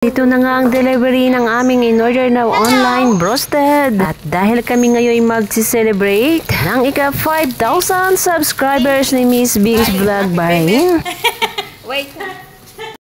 Dito na nga ang delivery ng aming in-order na online broasted. At dahil kami ngayon magsi-celebrate ng ika 5,000 subscribers ni Miss Bing's Vlog Bahrain. Wait.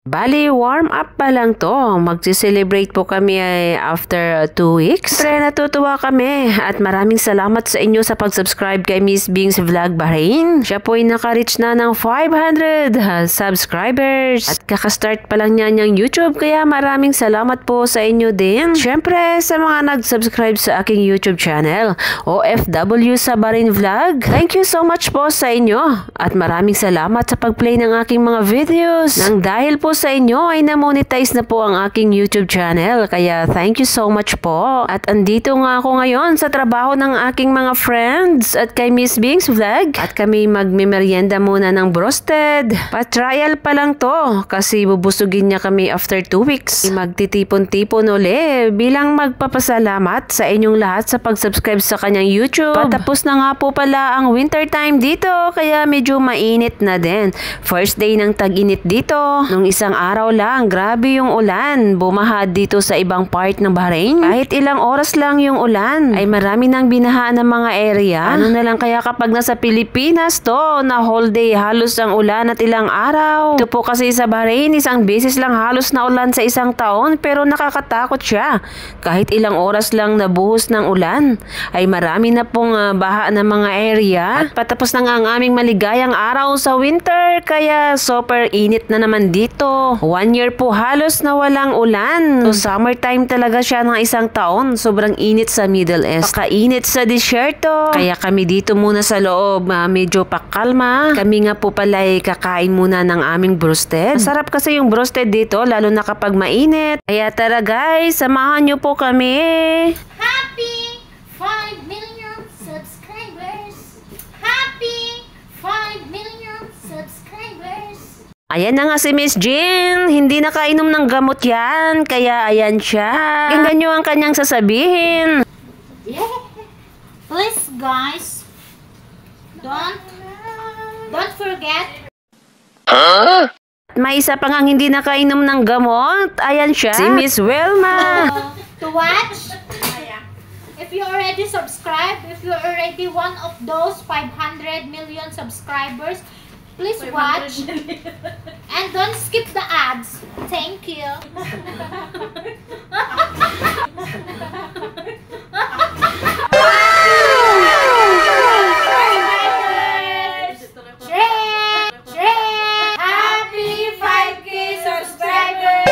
Bali, warm up pa lang to. Magsi-celebrate po kami after 2 weeks. Siyempre, natutuwa kami at maraming salamat sa inyo sa pag-subscribe kay Miss Bing's Vlog Bahrain. Siya po ay naka-reach na ng 500 subscribers. At kakastart pa lang niya niyang YouTube, kaya maraming salamat po sa inyo din. Siyempre, sa mga nag-subscribe sa aking YouTube channel, OFW sa Bahrain Vlog. Thank you so much po sa inyo. At maraming salamat sa pag-play ng aking mga videos. Nang dahil po sa inyo ay na-monetize na po ang aking YouTube channel. Kaya thank you so much po. At andito nga ako ngayon sa trabaho ng aking mga friends at kay Miss Bing's Vlog. At kami magme-merienda muna ng broasted. Pa-trial pa lang to kasi bubusugin niya kami after 2 weeks. Magtitipon-tipon uli bilang magpapasalamat sa inyong lahat sa pag-subscribe sa kanyang YouTube. Patapos na nga po pala ang winter time dito kaya medyo mainit na din. First day ng tag-init dito. Nung isang araw lang, grabe yung ulan. Bumaha dito sa ibang part ng Bahrain. Kahit ilang oras lang yung ulan, ay marami nang binahaan ng mga area. Ano na lang kaya kapag nasa Pilipinas to, na whole day halos ang ulan at ilang araw. Ito po kasi sa Bahrain, isang beses lang halos na ulan sa isang taon, pero nakakatakot siya. Kahit ilang oras lang nabuhos ng ulan, ay marami na pong baha ng mga area. At patapos na nga ang aming maligayang araw sa winter, kaya super init na naman dito. 1 year po halos na walang ulan. So summertime talaga siya ng isang taon. Sobrang init sa Middle East. Pakainit sa disyerto. Kaya kami dito muna sa loob medyo pakalma. Kami nga po pala ay kakain muna ng aming broasted. Masarap kasi yung broasted dito lalo na kapag mainit. Kaya tara guys, samahan nyo po kami. Happy 5 million subscribers. Happy 5 million subscribers. Ayan na nga si Miss Jean. Hindi nakainom ng gamot yan. Kaya ayan siya. Pakinggan nyo ang kanyang sasabihin. Yeah. Please guys, don't forget. May isa pa nga hindi nakainom ng gamot. Ayan siya. Si Miss Welma. To watch. If you already subscribed, if you're already one of those 500 million subscribers, please watch and don't skip the ads. Thank you. Happy 5K subscribers.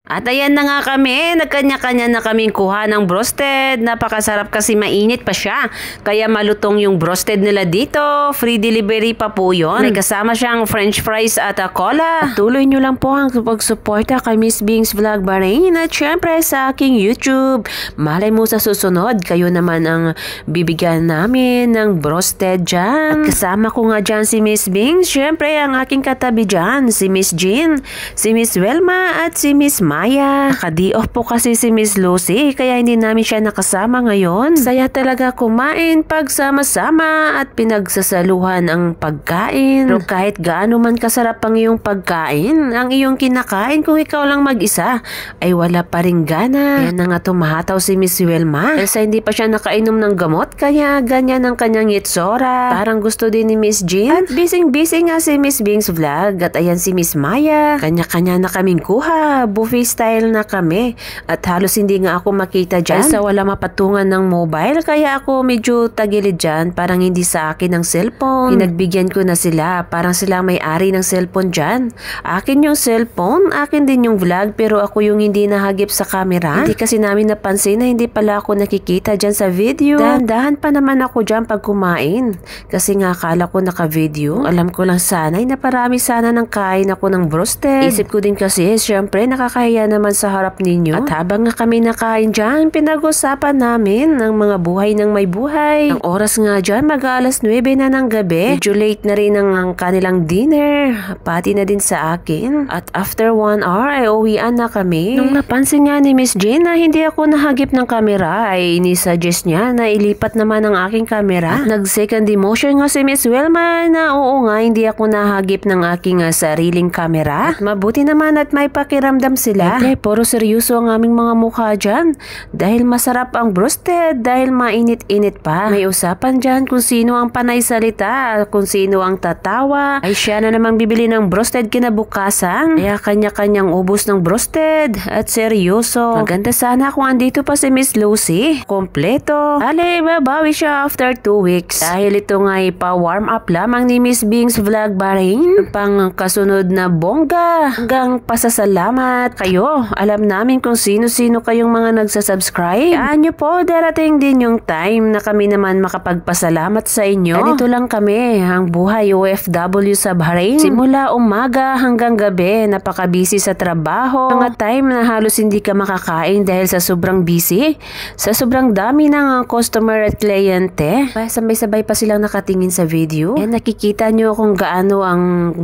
At ayan na nga kami, nagkanya-kanya na kaming kuha ng broasted. Napakasarap kasi mainit pa siya. Kaya malutong yung broasted nila dito. Free delivery pa po yun. May kasama siyang french fries at cola. Tuloy nyo lang po ang pagsuporta kay Miss Bing's Vlog Bahrain at syempre sa aking YouTube. Malay mo sa susunod, kayo naman ang bibigyan namin ng broasted dyan. At kasama ko nga dyan si Miss Bing. Syempre ang aking katabi dyan, si Miss Jean, si Miss Welma at si Miss Maya. Naka-D-off po kasi si Miss Lucy kaya hindi namin siya nakasama ngayon. Saya talaga kumain pagsama-sama at pinagsasaluhan ang pagkain. Pero kahit gaano man kasarap ang iyong pagkain, ang iyong kinakain kung ikaw lang mag-isa, ay wala pa ring gana. Yan na nga tumahataw si Miss Welma. Elsa hindi pa siya nakainom ng gamot kaya ganyan ang kanyang itsura. Parang gusto din ni Miss Jean. At busy nga si Miss Bing's Vlog. At ayan si Miss Maya. Kanya-kanya na kaming kuha. Buffet style na kami at halos hindi nga ako makita dyan sa wala mapatungan ng mobile kaya ako medyo tagilid dyan parang hindi sa akin ang cellphone. Pinagbigyan ko na sila parang sila may-ari ng cellphone dyan. Akin yung cellphone, akin din yung vlog pero ako yung hindi nahagip sa camera. Hindi kasi namin napansin na hindi pala ako nakikita dyan sa video. Dahan-dahan pa naman ako dyan pag kumain kasi nga akala ko naka-video. Alam ko lang sana na parami sana ng kain ako ng broasted. Isip ko din kasi syempre nakakahiya masaya naman sa harap ninyo. At habang nga kami nakain dyan, pinag-usapan namin ang mga buhay ng may buhay. Ang oras nga dyan, mag-alas 9 na ng gabi. Medyo late na rin ang kanilang dinner. Pati na din sa akin. At after 1 hour ay uwian na kami. Nung napansin nga ni Miss Jane na hindi ako nahagip ng camera, ay inisuggest niya na ilipat naman ang aking camera. At nag-second emotion nga si Miss Wilma na oo nga, hindi ako nahagip ng aking sariling camera. At mabuti naman at may pakiramdam sila. Okay, puro seryoso ang aming mga mukha dyan. Dahil masarap ang broasted, dahil mainit-init pa. May usapan dyan kung sino ang panay salita, kung sino ang tatawa. Ay siya na namang bibili ng broasted kinabukasan. Kaya kanya-kanyang ubos ng broasted at seryoso. Maganda sana kung andito pa si Miss Lucy. Kompleto. Ale, babawi siya after 2 weeks. Dahil ito nga ipa-warm up lamang ni Miss Bing's Vlog Bahrain. Pang kasunod na bongga. Hanggang pasasalamat kayo. Alam namin kung sino-sino kayong mga nagsasubscribe. Kaya nyo po, darating din yung time na kami naman makapagpasalamat sa inyo. Ganito lang kami, ang buhay OFW sa Bahrain. Simula umaga hanggang gabi, napaka-busy sa trabaho. Mga time na halos hindi ka makakain dahil sa sobrang busy. Sa sobrang dami ng customer at kliyente. Sabay-sabay pa silang nakatingin sa video. Nakikita nyo kung gaano ang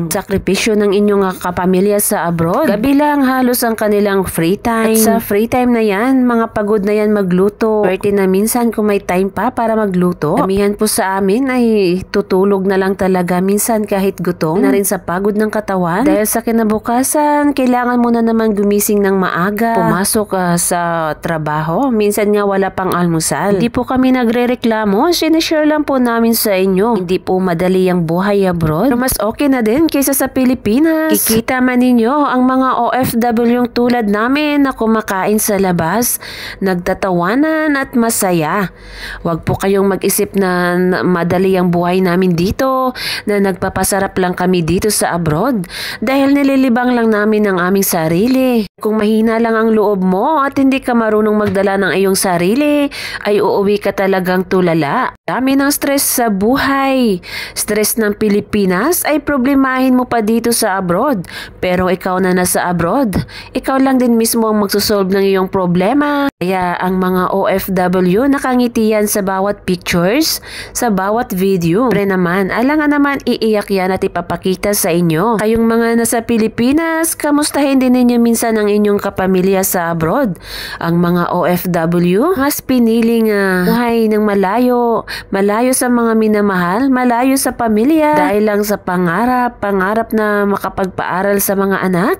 sakripisyo ng inyong kapamilya sa abroad. Gabi lang halos ang kanilang free time. At sa free time na yan, mga pagod na yan magluto. Pwede na minsan kung may time pa para magluto. Kamihan po sa amin ay tutulog na lang talaga minsan kahit gutom. Na rin sa pagod ng katawan. Dahil sa kinabukasan, kailangan mo na naman gumising ng maaga. Pumasok sa trabaho. Minsan nga wala pang almusal. Hindi po kami nagre-reklamo. Sinishare lang po namin sa inyo. Hindi po madali ang buhay abroad. Pero mas okay na din kaysa sa Pilipinas. Kikita man ninyo ang mga OFW tulad namin na kumakain sa labas, nagtatawanan at masaya. Huwag po kayong mag-isip na madali ang buhay namin dito, na nagpapasarap lang kami dito sa abroad dahil nililibang lang namin ang aming sarili. Kung mahina lang ang loob mo at hindi ka marunong magdala ng iyong sarili, ay uuwi ka talagang tulala. Dami ng stress sa buhay. Stress ng Pilipinas ay problemahin mo pa dito sa abroad. Pero ikaw na nasa abroad, ikaw lang din mismo ang magsusolve ng iyong problema. Kaya ang mga OFW nakangiti yan sa bawat pictures, sa bawat video. Pre naman, alangan naman iiyak yan at ipapakita sa inyo. Kayong mga nasa Pilipinas, kamustahin din ninyo minsan ang inyong kapamilya sa abroad. Ang mga OFW, mas piniling buhay ng malayo, malayo sa mga minamahal, malayo sa pamilya, dahil lang sa pangarap na makapagpaaral sa mga anak,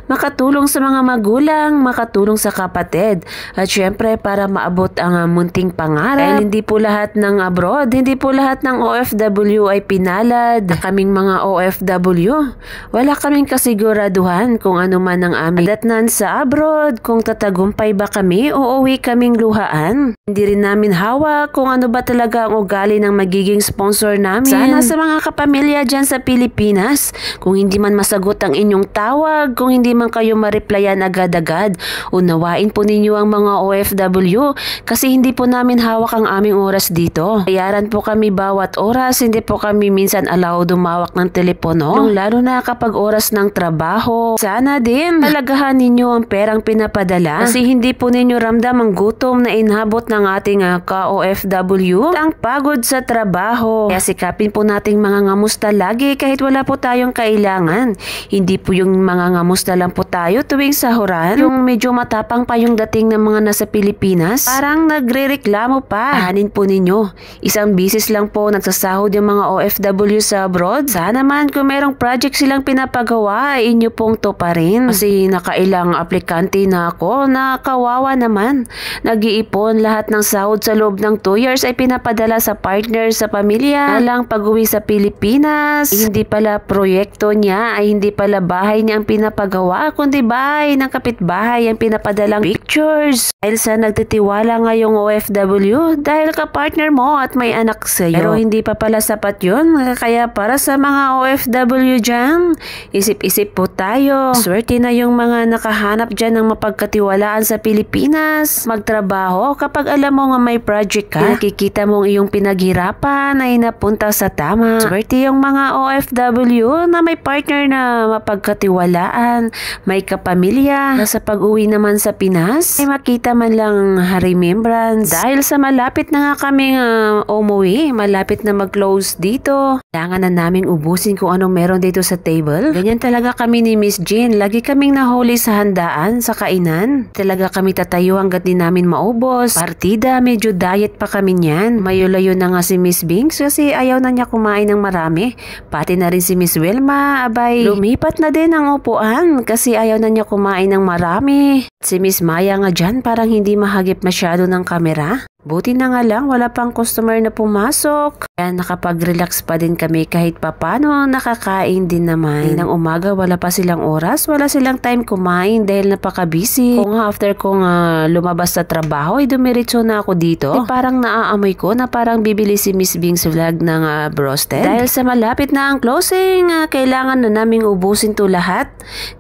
makatulong sa mga magulang, makatulong sa kapatid, at syempre para maabot ang munting pangarap. Dahil hindi po lahat ng abroad, hindi po lahat ng OFW ay pinalad. Kaming mga OFW, wala kaming kasiguraduhan kung ano man ang aming datnan sa abroad, kung tatagumpay ba kami o uwi kaming luhaan. Hindi rin namin hawak kung ano ba talaga ang ugali ng magiging sponsor namin. Sana sa mga kapamilya dyan sa Pilipinas, kung hindi man masagot ang inyong tawag, kung hindi man kayo ma-replyan agad-agad, unawain po ninyo ang mga OFW kasi hindi po namin hawak ang aming oras dito. Bayaran po kami bawat oras, hindi po kami minsan allowed dumawak ng telepono, lalo na kapag oras ng trabaho. Sana din halagahan ninyo ang perang pinapadala kasi hindi po ninyo ramdam ang gutom na inhabot ng ating ka-OFW, ang pagod sa trabaho. Kaya sikapin po nating mga ngamusta lagi kahit wala po tayong kailangan. Hindi po yung mga ngamusta lang po tayo tuwing sahuran, yung medyo matapang pa yung dating ng mga nasa Pilipinas, parang nagre-reklamo pa. Hanin po ninyo, isang bisis lang po nagsasahod yung mga OFW sa abroad. Sana man kung merong project silang pinapagawa, inyo pong to pa rin. Kasi nakailang aplikante na ako na kawawa naman. Nag-iipon lahat ng sahod sa loob ng 2 years ay pinapadala sa partner, sa pamilya. Alang pag-uwi sa Pilipinas, hindi pala proyekto niya, ay hindi pala bahay niya ang pinapagawa, kundi bahay ng kapitbahay ang pinapadalang pictures. Dahil sa nagtitiwala ngayong OFW, dahil ka-partner mo at may anak sa'yo. Pero hindi pa pala sapat yun. Kaya para sa mga OFW dyan, isip-isip po tayo. Swerte na yung mga nakahanap dyan ng mapagkatiwalaan sa Pilipinas. Magtrabaho kapag alam mo nga may project ka. Nakikita mong iyong pinaghirapan ay napunta sa tama. Swerte yung mga OFW na may partner na mapagkatiwalaan, may kapatid pamilya. Sa pag-uwi naman sa Pinas, ay makita man lang remembrance. Dahil sa malapit na nga kaming umuwi, malapit na mag-close dito. Kailangan na naming ubusin kung anong meron dito sa table. Ganyan talaga kami ni Miss Jean. Lagi kaming nahuli sa handaan, sa kainan. Talaga kami tatayo hanggat di namin maubos. Partida, medyo diet pa kami niyan. Mayo-layo na nga si Miss Binks kasi ayaw na niya kumain ng marami. Pati na rin si Miss Wilma, abay, lumipat na din ang upuan kasi ayaw na niya kumain ng marami. Si Miss Maya nga dyan parang hindi mahagip masyado ng kamera. Buti na nga lang wala pang customer na pumasok. Kaya nakapag-relax pa din kami kahit papano, nakakain din naman. Ng umaga wala pa silang oras, wala silang time kumain dahil napaka-busy. Kung after kong lumabas sa trabaho ay dumiretso na ako dito. Parang naaamoy ko na parang bibili si Miss Bing's Vlog ng broasted. Dahil sa malapit na ang closing, kailangan na naming ubusin to lahat.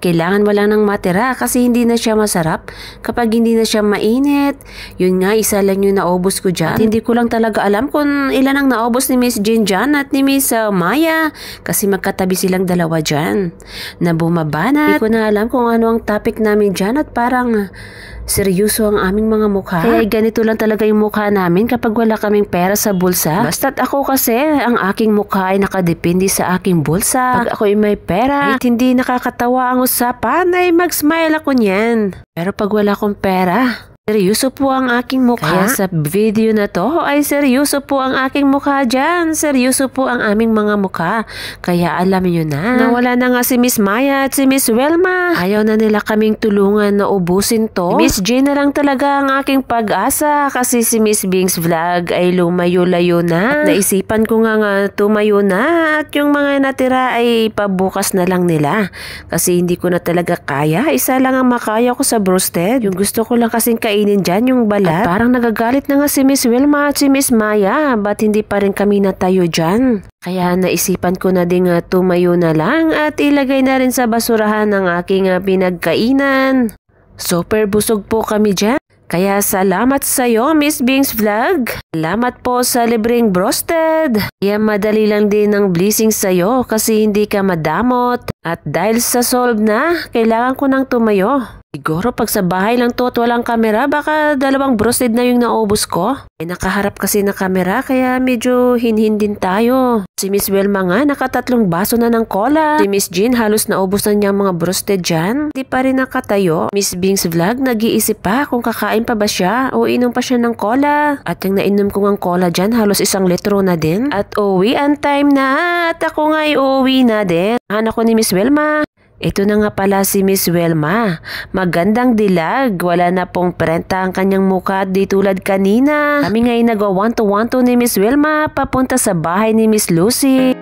Kailangan wala nang matira kasi hindi na siya masarap kapag hindi na siya mainit. Yun nga, isa lang yung naubos ko dyan. At hindi ko lang talaga alam kung ilan ang naubos ni Miss Jean dyan at ni Miss Maya kasi magkatabi silang dalawa dyan na bumaba na. Hindi ko na alam kung ano ang topic namin dyan at parang seryoso ang aming mga mukha. Kaya ganito lang talaga yung mukha namin kapag wala kaming pera sa bulsa. Basta't ako kasi, ang aking mukha ay nakadepende sa aking bulsa. Pag ako'y may pera at hindi nakakatawa ang usapan ay mag-smile ako niyan. Pero pag wala akong pera, seryoso po ang aking mukha. Kaya sa video na to ay seryoso po ang aking mukha dyan. Seryoso po ang aming mga mukha. Kaya alam nyo na wala na nga si Miss Maya at si Miss Wilma. Ayaw na nila kaming tulungan na ubusin to. Miss Jean na lang talaga ang aking pag-asa kasi si Miss Bing's Vlog ay lumayo-layo na. At naisipan ko nga tumayo na at yung mga natira ay pabukas na lang nila. Kasi hindi ko na talaga kaya. Isa lang ang makaya ko sa broasted. Yung gusto ko lang kasing kainin dyan yung balat. At parang nagagalit na nga si Miss Wilma at si Miss Maya. Ba't hindi pa rin kami natayo dyan? Kaya naisipan ko na din tumayo na lang at ilagay na rin sa basurahan ng aking pinagkainan. Super busog po kami dyan. Kaya salamat sa iyo, Miss Bing's Vlog. Salamat po sa libreng broasted. Kaya madali lang din ang blessing sa iyo kasi hindi ka madamot. At dahil sa solve na, kailangan ko nang tumayo. Siguro pag sa bahay lang to at walang kamera, baka 2 broasted na yung naubos ko. Nakaharap kasi na kamera kaya medyo hinhin din tayo. Si Miss Wilma nga naka3 baso na ng cola. Si Miss Jean halos naubos na niya mga broasted dyan. Di pa rin nakatayo. Miss Bing's Vlog nag-iisip pa kung kakain pa ba siya o inom pa siya ng cola. At yung nainom ko ng cola dyan halos 1 litro na din. At uwi ang time na at ako nga ay uwi na din. Anak ko ni Miss Wilma. Ito na nga pala si Miss Wilma. Magandang dilag. Wala na pong prenta ang kanyang mukha di tulad kanina. Kami ngayon nag-1-to-1 ni Miss Wilma papunta sa bahay ni Miss Lucy.